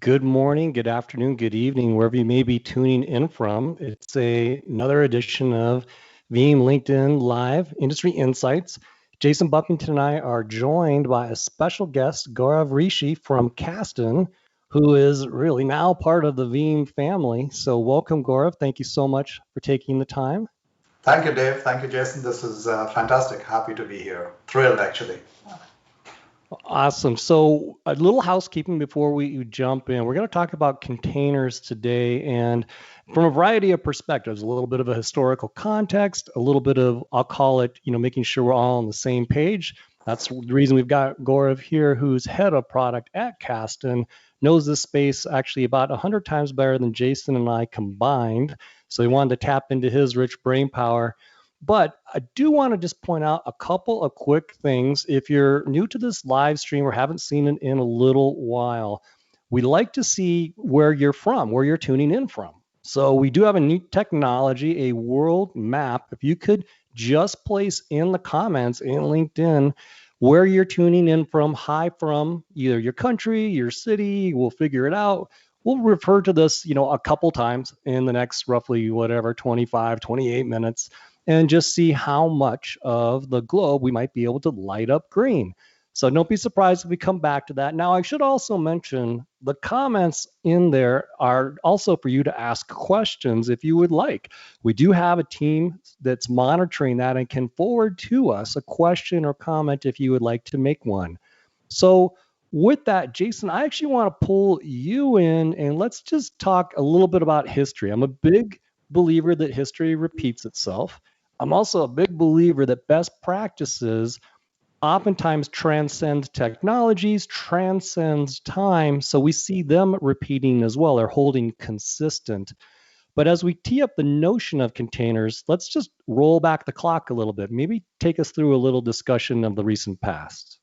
Good morning, good afternoon, good evening, wherever you may be tuning in from. It's another edition of Veeam LinkedIn Live Industry Insights. Jason Buffington and I are joined by a special guest, Gaurav Rishi from Kasten, who is really now part of the Veeam family. So welcome, Gaurav. Thank you so much for taking the time. Thank you, Dave. Thank you, Jason. This is fantastic. Happy to be here. Thrilled, actually. Awesome. So a little housekeeping before we jump in. We're going to talk about containers today and from a variety of perspectives, a little bit of a historical context, a little bit of, I'll call it, making sure we're all on the same page. That's the reason we've got Gaurav here, who's head of product at Kasten, knows this space actually about 100 times better than Jason and I combined. So he wanted to tap into his rich brain power. But I do want to just point out a couple of quick things. If you're new to this live stream or haven't seen it in a little while, we like to see where you're from, where you're tuning in from. So we do have a new technology, a world map. If you could just place in the comments in LinkedIn where you're tuning in from, hi from either your country, your city, we'll figure it out. We'll refer to this, a couple times in the next roughly 25, 28 minutes and just see how much of the globe we might be able to light up green. So don't be surprised if we come back to that. Now, I should also mention the comments in there are also for you to ask questions if you would like. We do have a team that's monitoring that and can forward to us a question or comment if you would like to make one. So with that, Jason, I actually want to pull you in and let's just talk a little bit about history. I'm a big believer that history repeats itself. I'm also a big believer that best practices oftentimes transcend technologies, transcends time. So we see them repeating as well, or holding consistent. But as we tee up the notion of containers, let's just roll back the clock a little bit. Maybe take us through a little discussion of the recent past.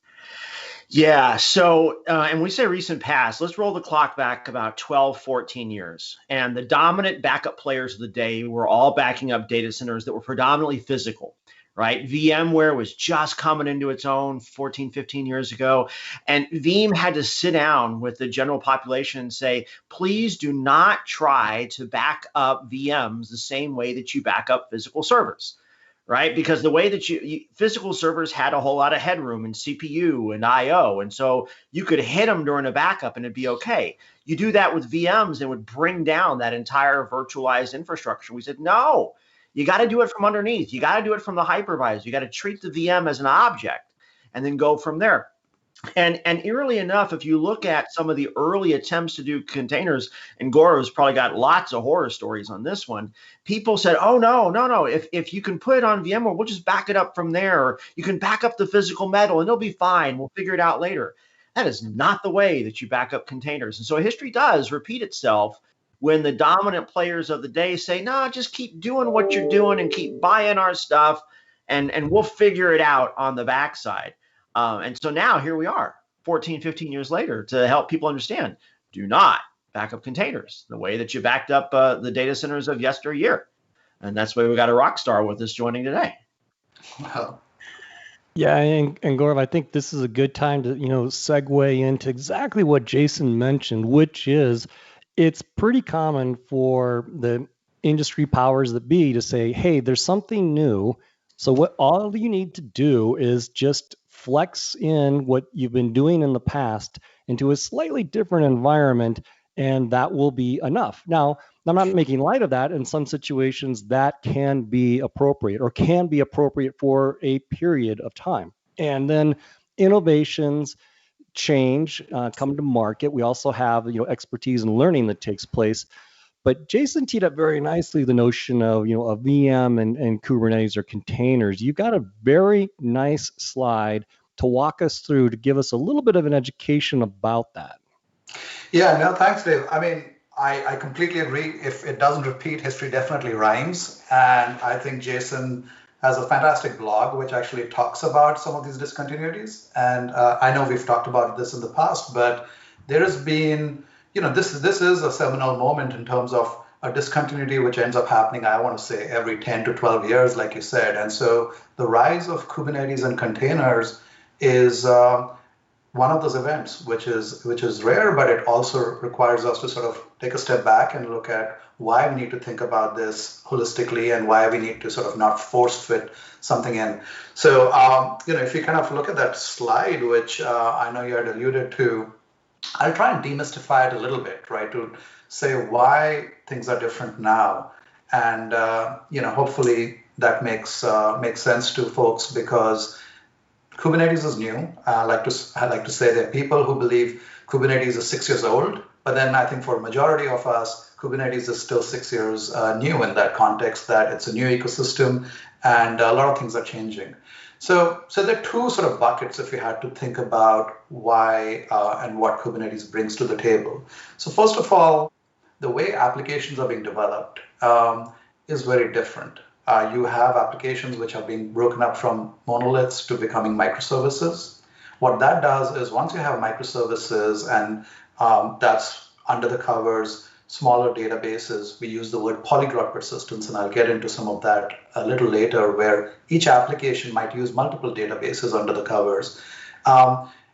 Yeah, so, and we say recent past, let's roll the clock back about 12, 14 years. And the dominant backup players of the day were all backing up data centers that were predominantly physical, right? VMware was just coming into its own 14, 15 years ago. And Veeam had to sit down with the general population and say, please do not try to back up VMs the same way that you back up physical servers. Right? Because the way that physical servers had a whole lot of headroom and CPU and IO. And so you could hit them during a backup and it'd be okay. You do that with VMs and it would bring down that entire virtualized infrastructure. We said, no, you got to do it from underneath. You got to do it from the hypervisor. You got to treat the VM as an object and then go from there. And eerily enough, if you look at some of the early attempts to do containers, and Gaurav's probably got lots of horror stories on this one, people said, oh, no. If you can put it on VMware, we'll just back it up from there. Or you can back up the physical metal and it'll be fine. We'll figure it out later. That is not the way that you back up containers. And so history does repeat itself when the dominant players of the day say, no, just keep doing what you're doing and keep buying our stuff and we'll figure it out on the backside. And so now here we are 14, 15 years later to help people understand, do not back up containers the way that you backed up the data centers of yesteryear. And that's why we got a rock star with us joining today. Wow. Yeah, and Gaurav, I think this is a good time to, segue into exactly what Jason mentioned, which is it's pretty common for the industry powers that be to say, hey, there's something new. So what all you need to do is just flex in what you've been doing in the past into a slightly different environment, and that will be enough. Now, I'm not making light of that. In some situations, that can be appropriate or can be appropriate for a period of time. And then innovations change, come to market. We also have expertise and learning that takes place. But Jason teed up very nicely the notion of a VM and Kubernetes or containers. You've got a very nice slide to walk us through to give us a little bit of an education about that. Yeah, no, thanks, Dave. I mean, I completely agree. If it doesn't repeat, history definitely rhymes. And I think Jason has a fantastic blog which actually talks about some of these discontinuities. And I know we've talked about this in the past, but there has been, this is a seminal moment in terms of a discontinuity which ends up happening, I want to say, every 10 to 12 years, like you said. And so the rise of Kubernetes and containers is one of those events, which is rare, but it also requires us to sort of take a step back and look at why we need to think about this holistically and why we need to sort of not force fit something in. So, if you kind of look at that slide, which I know you had alluded to, I'll try and demystify it a little bit, right? To say why things are different now, and hopefully that makes sense to folks because Kubernetes is new. I like to say there are people who believe Kubernetes is 6 years old, but then I think for a majority of us, Kubernetes is still 6 years new in that context, that it's a new ecosystem and a lot of things are changing. So there are two sort of buckets if we had to think about why and what Kubernetes brings to the table. So first of all, the way applications are being developed is very different. You have applications which are being broken up from monoliths to becoming microservices. What that does is once you have microservices and that's under the covers, smaller databases, we use the word polyglot persistence, and I'll get into some of that a little later, where each application might use multiple databases under the covers.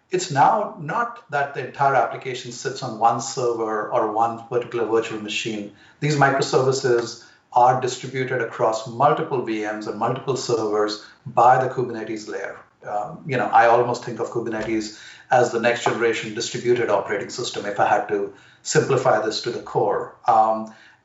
It's now not that the entire application sits on one server or one particular virtual machine. These microservices are distributed across multiple VMs and multiple servers by the Kubernetes layer. I almost think of Kubernetes as the next generation distributed operating system, if I had to simplify this to the core.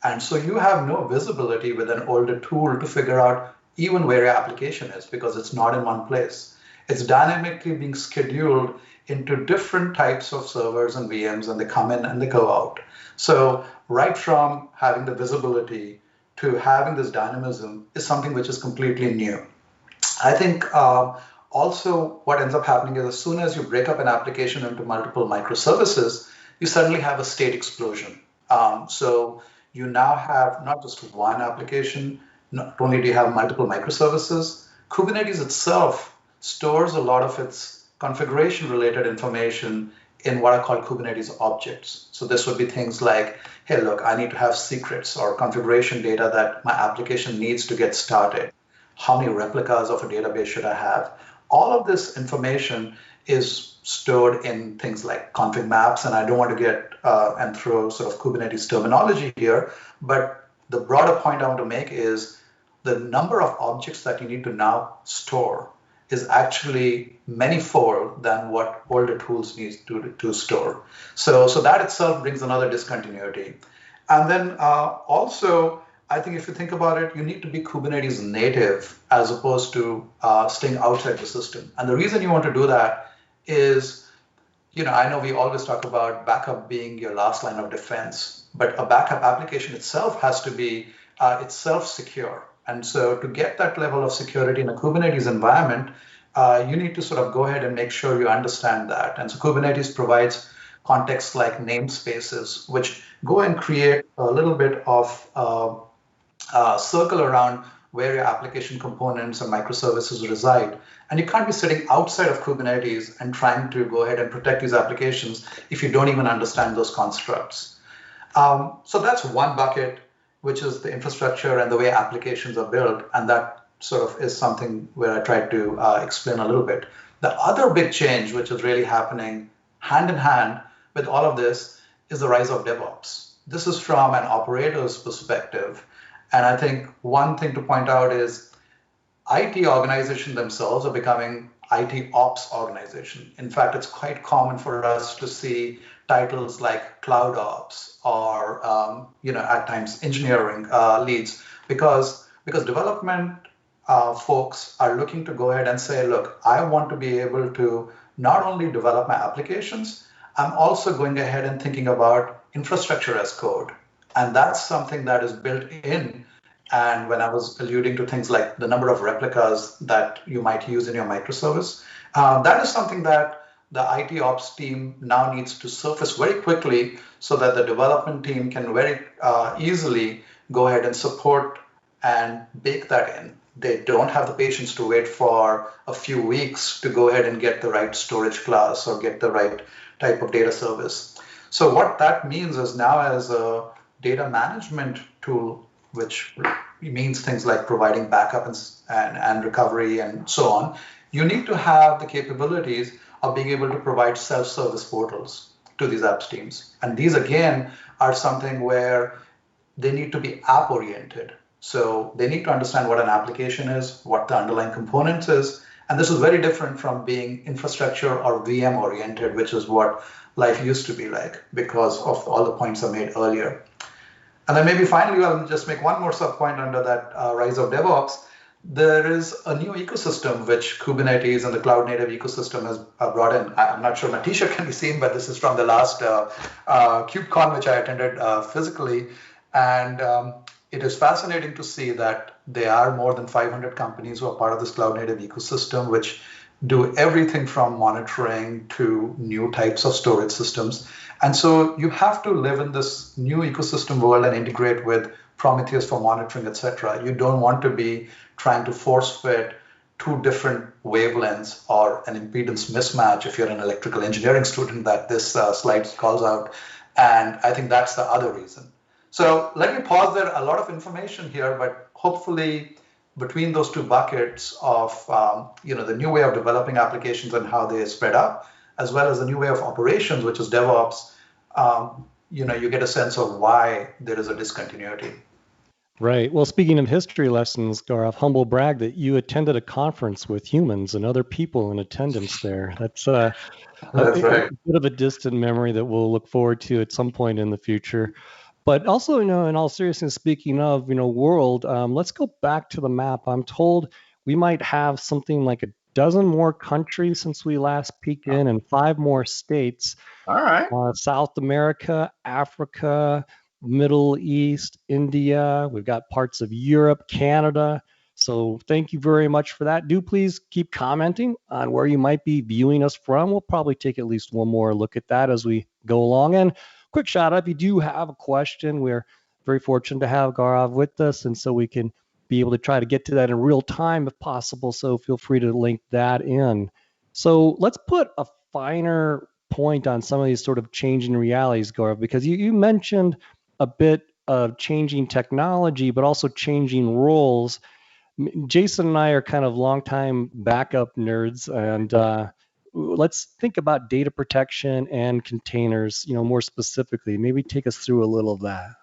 And so you have no visibility with an older tool to figure out even where your application is because it's not in one place. It's dynamically being scheduled into different types of servers and VMs, and they come in and they go out. So right from having the visibility to having this dynamism is something which is completely new. I think also what ends up happening is as soon as you break up an application into multiple microservices, you suddenly have a state explosion. So you now have not just one application, not only do you have multiple microservices, Kubernetes itself stores a lot of its configuration related information in what are called Kubernetes objects. So this would be things like, hey, look, I need to have secrets or configuration data that my application needs to get started. How many replicas of a database should I have? All of this information is stored in things like config maps, and I don't want to get and throw sort of Kubernetes terminology here, but the broader point I want to make is the number of objects that you need to now store is actually manyfold than what older tools need to store. So that itself brings another discontinuity. And then also, I think if you think about it, you need to be Kubernetes native as opposed to staying outside the system. And the reason you want to do that is, I know we always talk about backup being your last line of defense, but a backup application itself has to be itself secure. And so to get that level of security in a Kubernetes environment, you need to sort of go ahead and make sure you understand that. And so Kubernetes provides contexts like namespaces, which go and create a little bit of circle around where your application components and microservices reside. And you can't be sitting outside of Kubernetes and trying to go ahead and protect these applications if you don't even understand those constructs. So that's one bucket, which is the infrastructure and the way applications are built. And that sort of is something where I tried to explain a little bit. The other big change, which is really happening hand in hand with all of this, is the rise of DevOps. This is from an operator's perspective. And I think one thing to point out is IT organizations themselves are becoming IT ops organization. In fact, it's quite common for us to see titles like cloud ops or at times engineering leads because development folks are looking to go ahead and say, look, I want to be able to not only develop my applications, I'm also going ahead and thinking about infrastructure as code. And that's something that is built in. And when I was alluding to things like the number of replicas that you might use in your microservice, that is something that the IT ops team now needs to surface very quickly so that the development team can very easily go ahead and support and bake that in. They don't have the patience to wait for a few weeks to go ahead and get the right storage class or get the right type of data service. So what that means is now as a data management tool, which means things like providing backup and recovery and so on, you need to have the capabilities of being able to provide self-service portals to these apps teams. And these, again, are something where they need to be app oriented. So they need to understand what an application is, what the underlying components is. And this is very different from being infrastructure or VM oriented, which is what life used to be like because of all the points I made earlier. And then maybe finally, I'll just make one more sub point under that rise of DevOps. There is a new ecosystem which Kubernetes and the cloud native ecosystem has brought in. I'm not sure my t-shirt can be seen, but this is from the last KubeCon, which I attended physically. And it is fascinating to see that there are more than 500 companies who are part of this cloud native ecosystem, which do everything from monitoring to new types of storage systems. And so you have to live in this new ecosystem world and integrate with Prometheus for monitoring, etc. You don't want to be trying to force fit two different wavelengths or an impedance mismatch if you're an electrical engineering student that this slide calls out. And I think that's the other reason. So let me pause there. A lot of information here, but hopefully between those two buckets of the new way of developing applications and how they spread up, as well as the new way of operations, which is DevOps, you get a sense of why there is a discontinuity. Right. Well, speaking of history lessons, Gaurav, humble brag that you attended a conference with humans and other people in attendance there. That's right. A bit of a distant memory that we'll look forward to at some point in the future. But also, in all seriousness, speaking of, world, let's go back to the map. I'm told we might have something like a dozen more countries since we last peeked in and 5 more states. All right. South America, Africa, Middle East, India. We've got parts of Europe, Canada. So thank you very much for that. Do please keep commenting on where you might be viewing us from. We'll probably take at least one more look at that as we go along. And quick shout out, if you do have a question, we're very fortunate to have Gaurav with us, and so we can be able to try to get to that in real time if possible. So feel free to link that in. So let's put a finer point on some of these sort of changing realities, Gaurav, because you mentioned a bit of changing technology, but also changing roles. Jason and I are kind of longtime backup nerds, and let's think about data protection and containers, more specifically. Maybe take us through a little of that.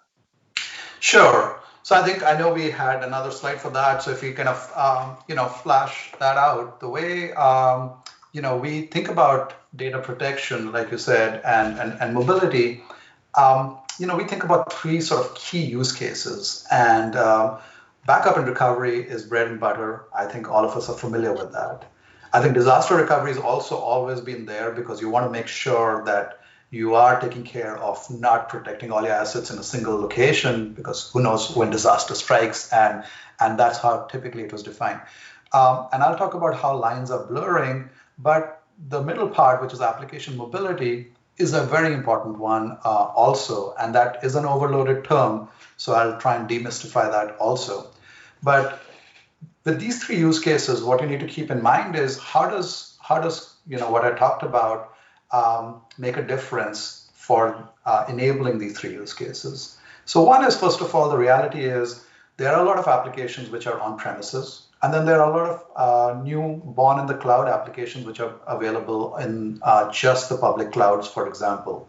Sure. So I know we had another slide for that. So if you kind of, flash that out, the way, we think about data protection, like you said, and mobility, we think about 3 sort of key use cases. And backup and recovery is bread and butter. I think all of us are familiar with that. I think disaster recovery has also always been there because you want to make sure that you are taking care of not protecting all your assets in a single location, because who knows when disaster strikes, and that's how typically it was defined. And I'll talk about how lines are blurring, but the middle part, which is application mobility, is a very important one also, and that is an overloaded term, so I'll try and demystify that also. But with these 3 use cases, what you need to keep in mind is how does what I talked about make a difference for enabling these 3 use cases. So one is, first of all, the reality is there are a lot of applications which are on premises, and then there are a lot of new born in the cloud applications which are available in just the public clouds, for example.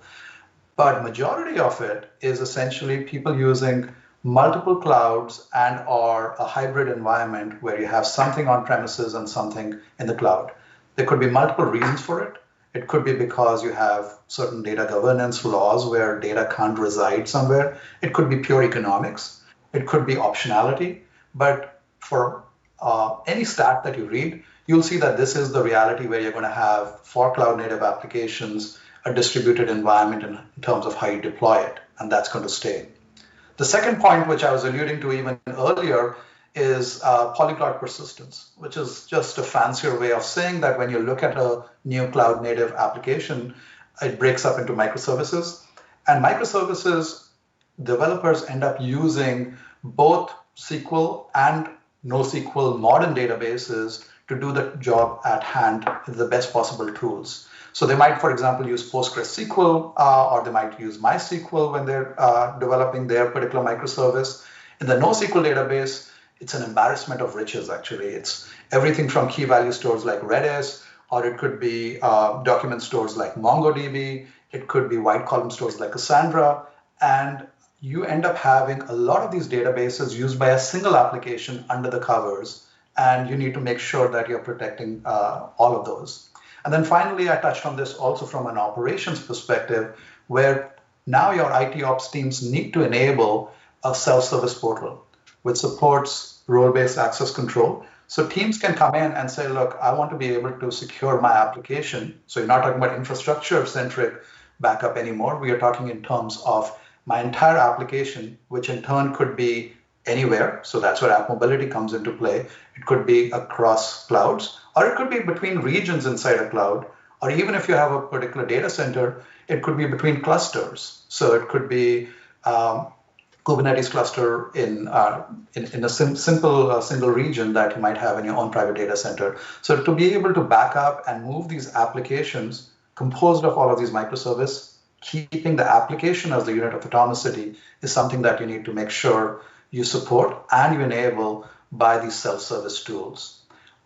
But majority of it is essentially people using multiple clouds and or a hybrid environment where you have something on premises and something in the cloud. There could be multiple reasons for it. It could be because you have certain data governance laws where data can't reside somewhere. It could be pure economics. It could be optionality. But for any stat that you read, you'll see that this is the reality where you're going to have, for cloud native applications, a distributed environment in terms of how you deploy it, and that's going to stay. The second point, which I was alluding to even earlier, is polyglot persistence, which is just a fancier way of saying that when you look at a new cloud native application, it breaks up into microservices. And microservices, developers end up using both SQL and NoSQL modern databases to do the job at hand with the best possible tools. So they might, for example, use PostgreSQL or they might use MySQL when they're developing their particular microservice. In the NoSQL database, it's an embarrassment of riches, actually. It's everything from key value stores like Redis or it could be document stores like MongoDB. It could be white column stores like Cassandra. And you end up having a lot of these databases used by a single application under the covers. And you need to make sure that you're protecting all of those. And then finally, I touched on this also from an operations perspective, where now your IT ops teams need to enable a self-service portal which supports role-based access control. So teams can come in and say, look, I want to be able to secure my application. So you're not talking about infrastructure-centric backup anymore. We are talking in terms of my entire application, which in turn could be anywhere. So that's where app mobility comes into play. It could be across clouds, or it could be between regions inside a cloud, or even if you have a particular data center, it could be between clusters. So it could be Kubernetes cluster in a simple single region that you might have in your own private data center. So to be able to back up and move these applications composed of all of these microservices, keeping the application as the unit of atomicity is something that you need to make sure you support and you enable by these self-service tools.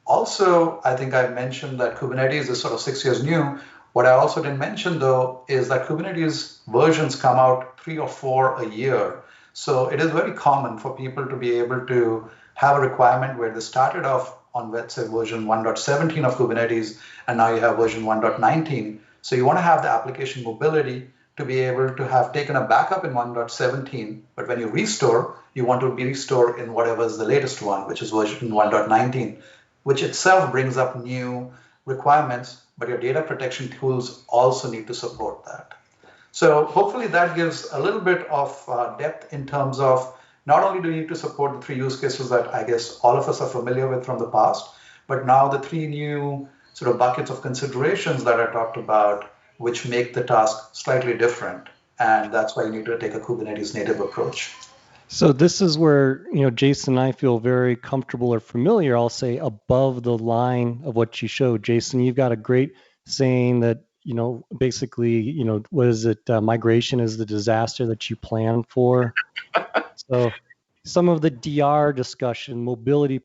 Also, I think I mentioned that Kubernetes is sort of 6 years new. What I also didn't mention, though, is that Kubernetes versions come out 3 or 4 a year. So it is very common for people to be able to have a requirement where they started off on, let's say, version 1.17 of Kubernetes, and now you have version 1.19. So you want to have the application mobility to be able to have taken a backup in 1.17, but when you restore, you want to be restored in whatever is the latest one, which is version 1.19, which itself brings up new requirements, but your data protection tools also need to support that. So hopefully that gives a little bit of depth in terms of not only do you need to support the 3 use cases that I guess all of us are familiar with from the past, but now the 3 new sort of buckets of considerations that I talked about, which make the task slightly different. And that's why you need to take a Kubernetes native approach. So this is where, Jason and I feel very comfortable or familiar, I'll say, above the line of what you showed. Jason, you've got a great saying that, basically, what is it? Migration is the disaster that you plan for. So some of the DR discussion, mobility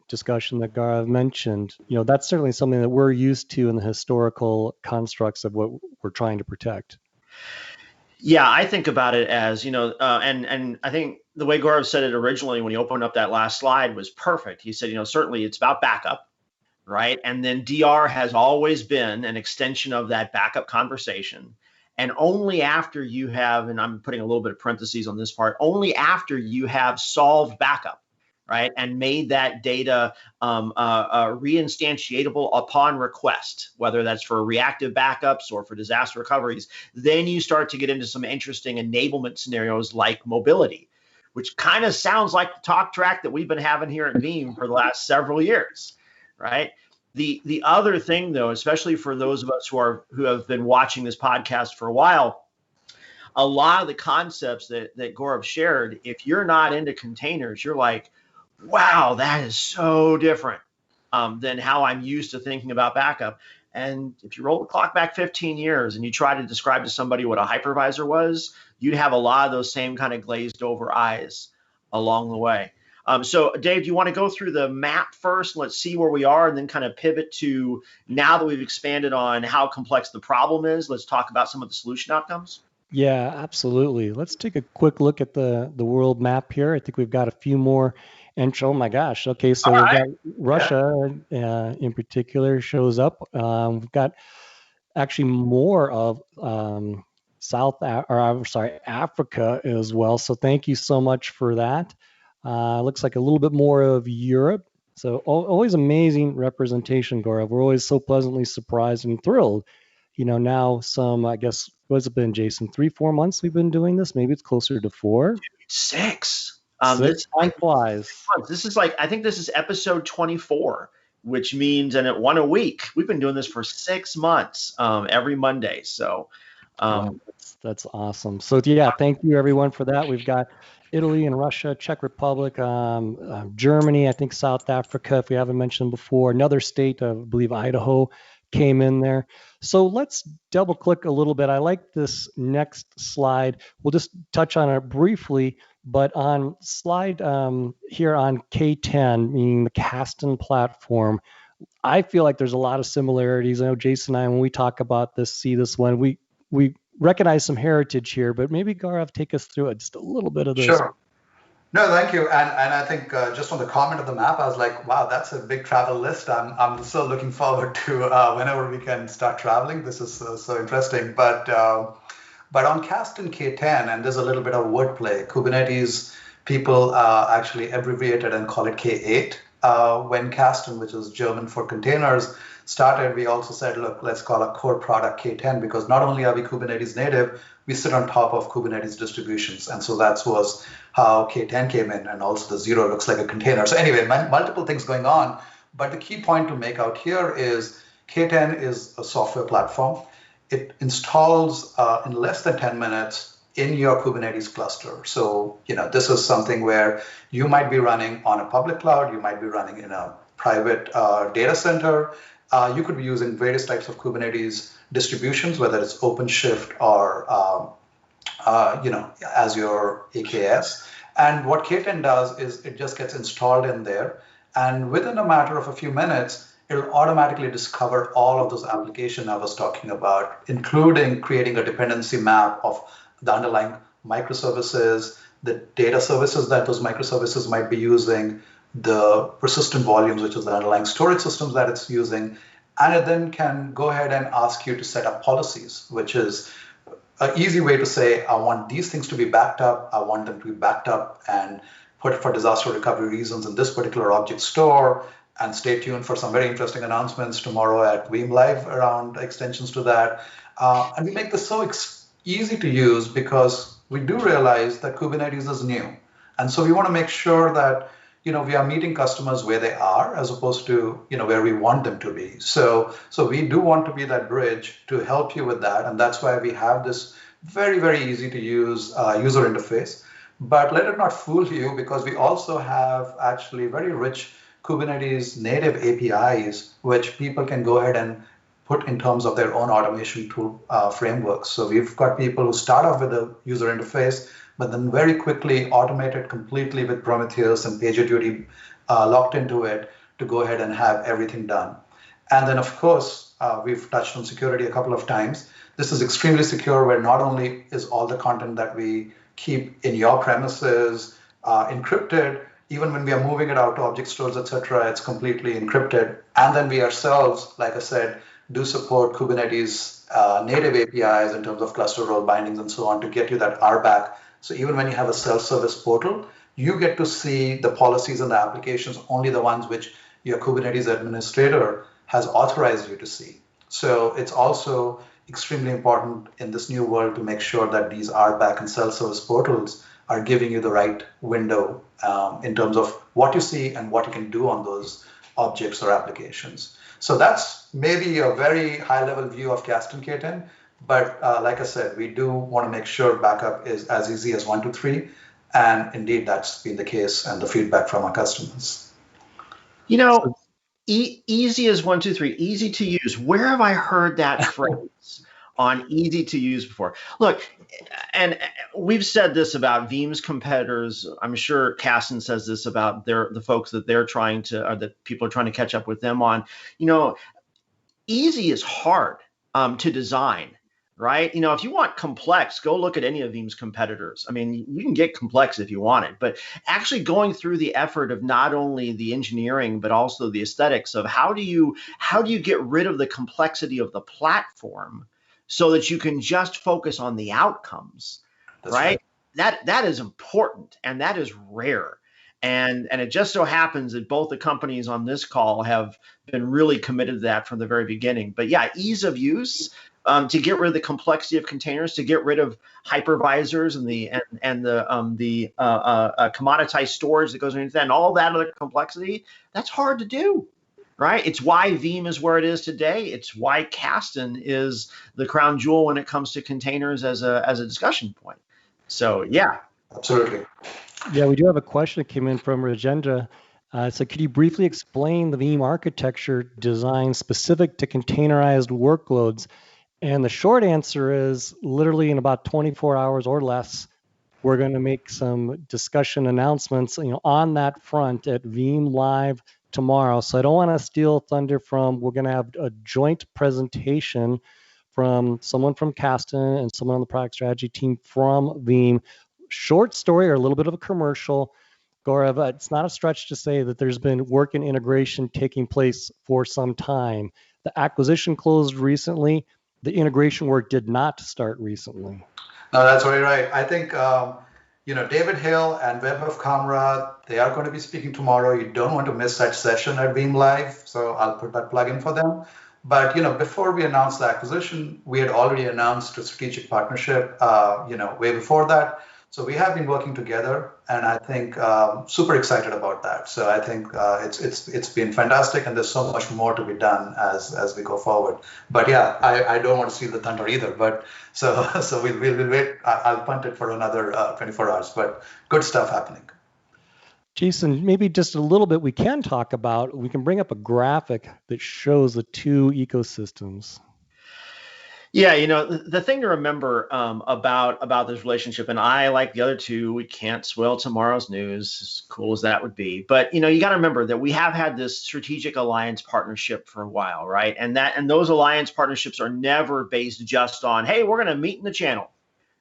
discussion that Gaurav mentioned, that's certainly something that we're used to in the historical constructs of what we're trying to protect. Yeah, I think about it as, and I think the way Gaurav said it originally when he opened up that last slide was perfect. He said, certainly it's about backup, right? And then DR has always been an extension of that backup conversation. And only after you have, and I'm putting a little bit of parentheses on this part, only after you have solved backup, right, and made that data reinstantiatable upon request, whether that's for reactive backups or for disaster recoveries, then you start to get into some interesting enablement scenarios like mobility, which kind of sounds like the talk track that we've been having here at Veeam for the last several years, right? The other thing, though, especially for those of us who have been watching this podcast for a while, a lot of the concepts that Gaurav shared, if you're not into containers, you're like, wow, that is so different than how I'm used to thinking about backup. And if you roll the clock back 15 years and you try to describe to somebody what a hypervisor was, you'd have a lot of those same kind of glazed over eyes along the way. So Dave, do you want to go through the map first? Let's see where we are and then kind of pivot to, now that we've expanded on how complex the problem is, let's talk about some of the solution outcomes. Yeah, absolutely. Let's take a quick look at the world map here. I think we've got a few more entries. Oh my gosh. Okay, so we've got Russia in particular shows up. We've got actually more of Africa as well. So thank you so much for that. Looks like a little bit more of Europe. So always amazing representation, Gaurav. We're always so pleasantly surprised and thrilled. Now some, I guess, what's it been, Jason? 3-4 months we've been doing this. Maybe it's closer to 4. 6. This time flies. This is I think this is episode 24, which means, and at 1 a week. We've been doing this for 6 months, every Monday. So that's awesome. So yeah, thank you everyone for that. We've got Italy and Russia, Czech Republic, Germany, I think South Africa, if we haven't mentioned before, another state, I believe Idaho came in there. So let's double click a little bit. I like this next slide. We'll just touch on it briefly, but on slide here on K10, meaning the Kasten platform, I feel like there's a lot of similarities. I know Jason and I, when we talk about this, see this one, we recognize some heritage here, but maybe Gaurav, take us through it, just a little bit of this. Sure. No, thank you. And I think just on the comment of the map, I was like, wow, that's a big travel list. I'm so looking forward to whenever we can start traveling. This is so interesting. But on Kasten K10, and there's a little bit of wordplay, Kubernetes people actually abbreviated and call it K8. When Kasten, which is German for containers, started, we also said, look, let's call our core product K10 because not only are we Kubernetes native, we sit on top of Kubernetes distributions. And so that was how K10 came in. And also the zero looks like a container. So anyway, multiple things going on. But the key point to make out here is K10 is a software platform. It installs in less than 10 minutes in your Kubernetes cluster. So, this is something where you might be running on a public cloud, you might be running in a private data center. You could be using various types of Kubernetes distributions, whether it's OpenShift or Azure AKS. And what K10 does is it just gets installed in there. And within a matter of a few minutes, it'll automatically discover all of those applications I was talking about, including creating a dependency map of the underlying microservices, the data services that those microservices might be using, the persistent volumes, which is the underlying storage systems that it's using. And it then can go ahead and ask you to set up policies, which is an easy way to say, I want these things to be backed up. I want them to be backed up and put for disaster recovery reasons in this particular object store. And stay tuned for some very interesting announcements tomorrow at Veeam Live around extensions to that. And we make this so easy to use because we do realize that Kubernetes is new. And so we want to make sure that we are meeting customers where they are as opposed to where we want them to be. So we do want to be that bridge to help you with that. And that's why we have this very, very easy to use user interface. But let it not fool you because we also have actually very rich Kubernetes native APIs, which people can go ahead and put in terms of their own automation tool frameworks. So we've got people who start off with a user interface, but then very quickly automate it completely with Prometheus and PagerDuty locked into it to go ahead and have everything done. And then, of course, we've touched on security a couple of times. This is extremely secure, where not only is all the content that we keep in your premises encrypted, even when we are moving it out to object stores, et cetera, it's completely encrypted. And then we ourselves, like I said, do support Kubernetes native APIs in terms of cluster role bindings and so on to get you that RBAC. So even when you have a self-service portal, you get to see the policies and the applications, only the ones which your Kubernetes administrator has authorized you to see. So it's also extremely important in this new world to make sure that these RBAC and self-service portals are giving you the right window in terms of what you see and what you can do on those objects or applications. So that's maybe a very high-level view of Kasten K10. But like I said, we do want to make sure backup is as easy as 1, 2, 3. And indeed, that's been the case and the feedback from our customers. Easy as 1, 2, 3, easy to use. Where have I heard that phrase on easy to use before? Look, and we've said this about Veeam's competitors. I'm sure Kasten says this about the folks that they're trying to, or that people are trying to catch up with them on. Easy is hard to design, right? If you want complex, go look at any of Veeam's competitors. I mean, you can get complex if you want it, but actually going through the effort of not only the engineering, but also the aesthetics of how do you get rid of the complexity of the platform so that you can just focus on the outcomes, right? That is important, and that is rare. And it just so happens that both the companies on this call have been really committed to that from the very beginning. But yeah, ease of use, to get rid of the complexity of containers, to get rid of hypervisors and the commoditized storage that goes into that, and all that other complexity. That's hard to do, right? It's why Veeam is where it is today. It's why Kasten is the crown jewel when it comes to containers as a discussion point. So yeah, absolutely. Yeah, we do have a question that came in from Rajendra. So could you briefly explain the Veeam architecture design specific to containerized workloads? And the short answer is literally in about 24 hours or less, we're going to make some discussion announcements on that front at Veeam Live tomorrow. So I don't want to steal thunder from, we're going to have a joint presentation from someone from Kasten and someone on the product strategy team from Veeam. Short story or a little bit of a commercial. Gaurav, it's not a stretch to say that there's been work and integration taking place for some time. The acquisition closed recently. The integration work did not start recently. No, that's very right. I think David Hill and Web of Kamra, they are going to be speaking tomorrow. You don't want to miss that session at Veeam Live, so I'll put that plug in for them. But before we announced the acquisition, we had already announced a strategic partnership. Way before that. So we have been working together, and I think super excited about that. So I think it's been fantastic, and there's so much more to be done as we go forward. But yeah, I don't want to steal the thunder either. But so we'll wait. I'll punt it for another 24 hours. But good stuff happening. Jason, maybe just a little bit we can talk about. We can bring up a graphic that shows the two ecosystems. Yeah, the thing to remember about this relationship, and I, like the other two, we can't spoil tomorrow's news, as cool as that would be. But you got to remember that we have had this strategic alliance partnership for a while, right? And those alliance partnerships are never based just on, hey, we're going to meet in the channel.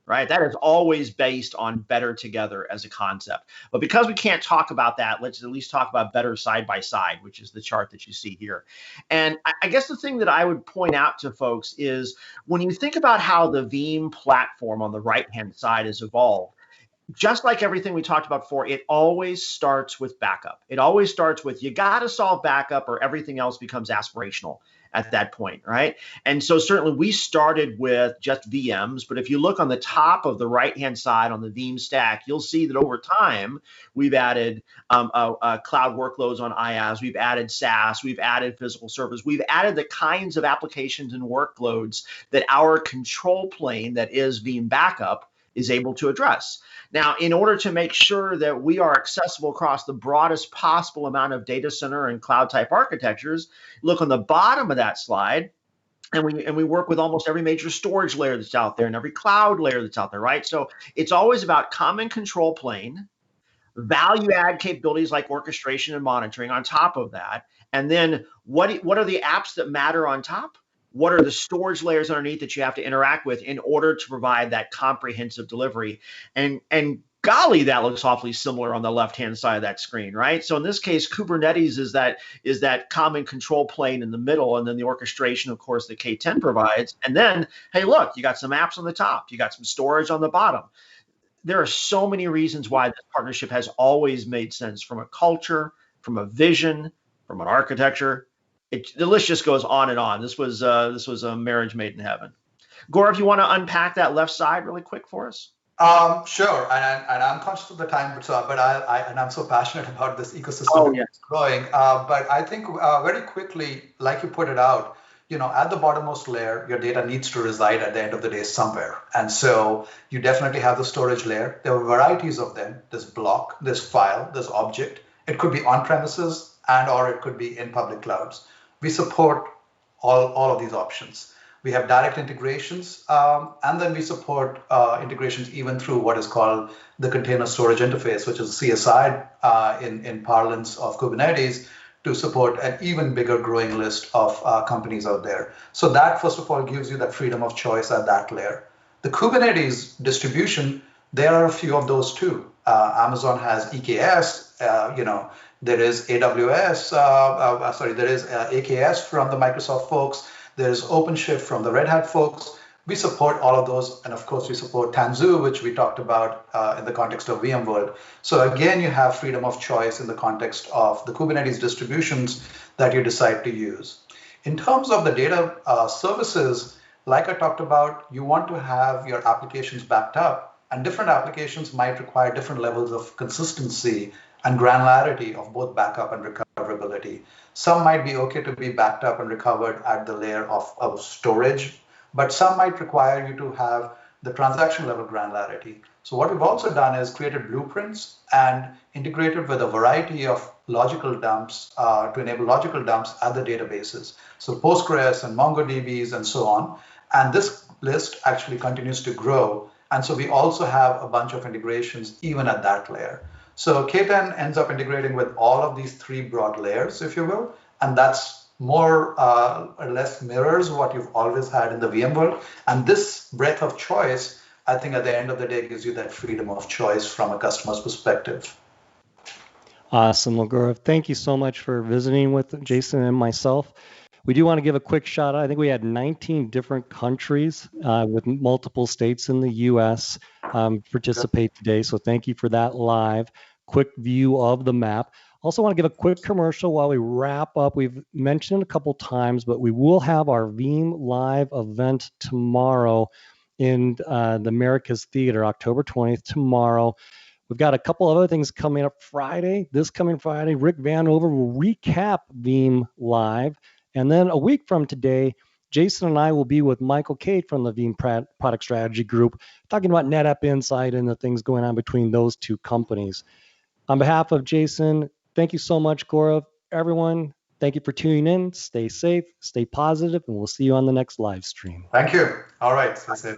Right? That is always based on better together as a concept. But because we can't talk about that, let's at least talk about better side by side, which is the chart that you see here. And I guess the thing that I would point out to folks is when you think about how the Veeam platform on the right-hand side has evolved, just like everything we talked about before, it always starts with backup. It always starts with, you got to solve backup or everything else becomes aspirational at that point, right? And so certainly we started with just VMs, but if you look on the top of the right-hand side on the Veeam stack, you'll see that over time, we've added cloud workloads on IaaS, we've added SaaS, we've added physical servers, we've added the kinds of applications and workloads that our control plane that is Veeam Backup is able to address. Now, in order to make sure that we are accessible across the broadest possible amount of data center and cloud type architectures, look on the bottom of that slide, and we work with almost every major storage layer that's out there and every cloud layer that's out there, right? So it's always about common control plane, value add capabilities like orchestration and monitoring on top of that, and then what are the apps that matter on top? What are the storage layers underneath that you have to interact with in order to provide that comprehensive delivery? And golly, that looks awfully similar on the left-hand side of that screen, right? So in this case, Kubernetes is that common control plane in the middle, and then the orchestration, of course, that K10 provides. And then, hey, look, you got some apps on the top, you got some storage on the bottom. There are so many reasons why this partnership has always made sense from a culture, from a vision, from an architecture. The list just goes on and on. This was a marriage made in heaven. Gaurav, if you want to unpack that left side really quick for us. Sure, and I'm conscious of the time, but I'm so passionate about this ecosystem growing. But I think very quickly, like you put it out, at the bottommost layer, your data needs to reside at the end of the day somewhere, and so you definitely have the storage layer. There are varieties of them. There's block, there's file, there's object. It could be on premises or it could be in public clouds. We support all of these options. We have direct integrations, and then we support integrations even through what is called the container storage interface, which is CSI in parlance of Kubernetes, to support an even bigger growing list of companies out there. So that, first of all, gives you that freedom of choice at that layer. The Kubernetes distribution, there are a few of those too. Amazon has EKS, there is AWS, there is AKS from the Microsoft folks. There's OpenShift from the Red Hat folks. We support all of those. And of course, we support Tanzu, which we talked about in the context of VMworld. So again, you have freedom of choice in the context of the Kubernetes distributions that you decide to use. In terms of the data services, like I talked about, you want to have your applications backed up, and different applications might require different levels of consistency and granularity of both backup and recoverability. Some might be okay to be backed up and recovered at the layer of storage, but some might require you to have the transaction level granularity. So what we've also done is created blueprints and integrated with a variety of logical dumps to enable logical dumps at the databases. So Postgres and MongoDBs and so on. And this list actually continues to grow. And so we also have a bunch of integrations even at that layer. So K10 ends up integrating with all of these three broad layers, if you will, and that's more or less mirrors what you've always had in the VM world. And this breadth of choice, I think at the end of the day, gives you that freedom of choice from a customer's perspective. Awesome. Well, Gaurav, thank you so much for visiting with Jason and myself. We do want to give a quick shout out. I think we had 19 different countries with multiple states in the U.S. Participate today. So thank you for that live. Quick view of the map. Also want to give a quick commercial while we wrap up. We've mentioned it a couple times, but we will have our Veeam live event tomorrow in the Americas Theater, October 20th, tomorrow. We've got a couple of other things coming up Friday. This coming Friday, Rick Vanover will recap Veeam Live. And then a week from today, Jason and I will be with Michael Cade from the Veeam Product Strategy Group, talking about NetApp Insight and the things going on between those two companies. On behalf of Jason, thank you so much, Gaurav. Everyone, thank you for tuning in. Stay safe, stay positive, and we'll see you on the next live stream. Thank you. All right. Stay safe.